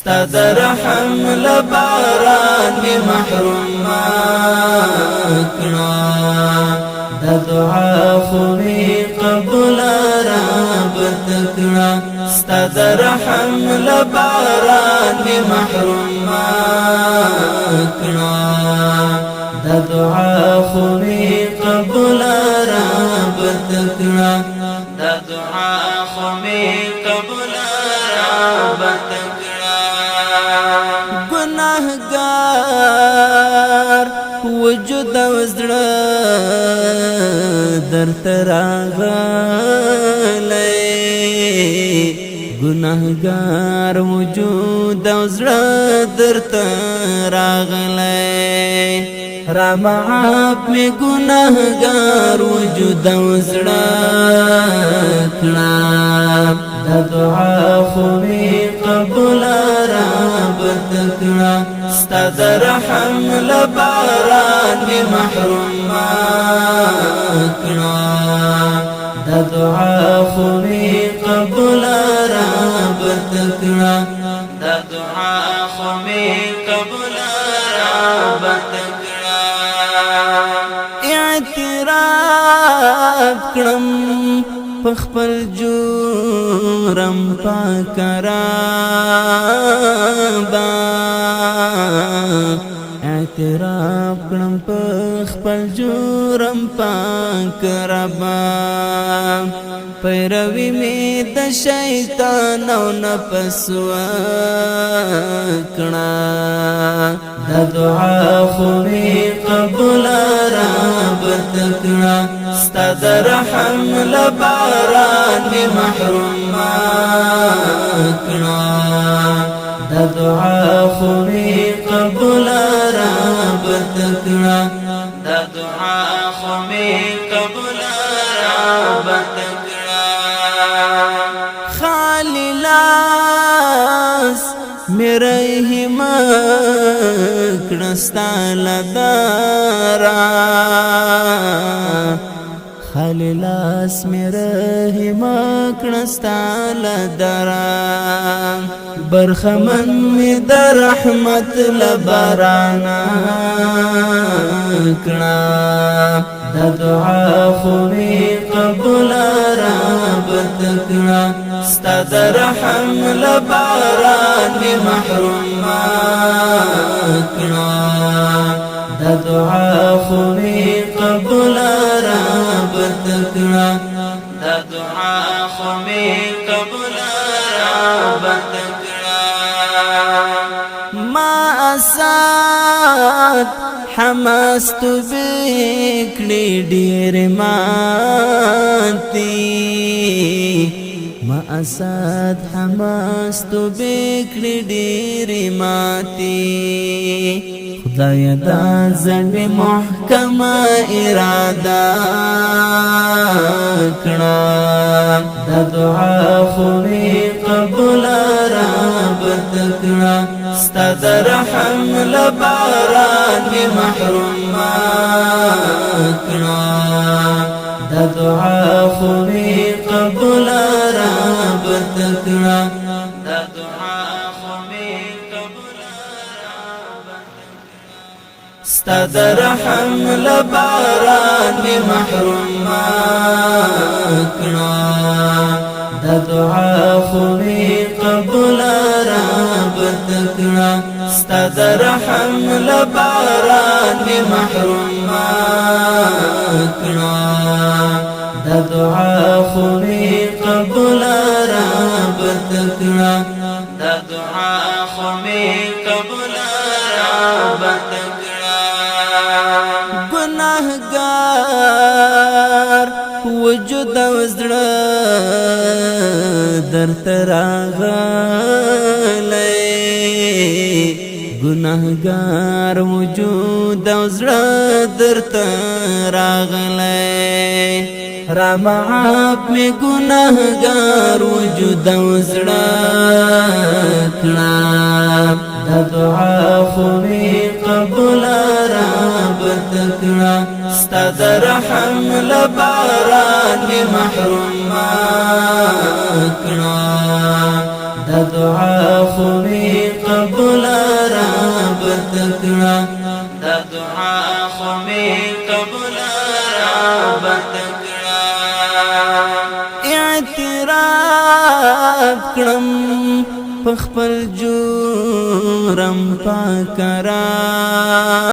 ستا در رحم لباران می محروم کړه دا دعا خو می قبول رب تکړه ستا در رحم لباران می محروم کړه دا دعا خو می قبول رب تکړه دا دعا خو می قبول رب تکړه گناهګار وجود وزړه درته راغلی گناهګار وجود وزړه درته راغلی را معاف می گناهګار وجود وزړه کړه دا دعا خو می قبول رب تکړه ستا در رحم لباران می محروم کړه دا دعا خو می قبول رب تکړه دا دعا خو می قبول رب تکړه اعتراف کړم پخپل جورم پاک رابا اعتراف کړم پخپل جورم پاک رابا پیروی می د شیطان او نفس وکړه دا دعا خو می قبول رب تکړه ستا در رحم لباران می محروم کړه دا دعا خو می قبول رب تکړه دا دعا خو می قبول رب تکړه خالی لاس میرے همت کړستا لدارا خالی لاس میرے همت کړستا لدارا برخمن می در رحمت لبارانا کړه دا دعا خو می قبول رب تکړه ستا در رحم لباران می محروم کړه دا دعا خو می قبول رب تکړه دا دعا خو می قبول رب تکړه ما اسات حماس تو بکړي ډېر ماتي ما اسات حماس تو بکړي ډېر ماتي خدای دا زړه محکمه اراده کړه دا دعا خو می قبول رب تکړه ستا در رحم لباران می محروم کړه دا دعا خو می قبول رب تکړه دا دعا خو می قبول رب ستا در رحم لباران می محروم کړه دا دعا خو می قبول رب تکړه ستا در رحم لباران می محروم کړه دا دعا خو می قبول رب تکړه دا دعا خو می قبول رب تکړه گناهګار وجود وزړه درته راغلی گناهګار وجود وزړه درته راغلی را معاف می گناهګار وجود وزړه کړه دا دعا خو می قبول رب تکړه ستا در رحم لباران می محروم کړه دا دعا خو می دعا خو می قبول را بتکړه اعتراف کړم په خپل جرم پاکرا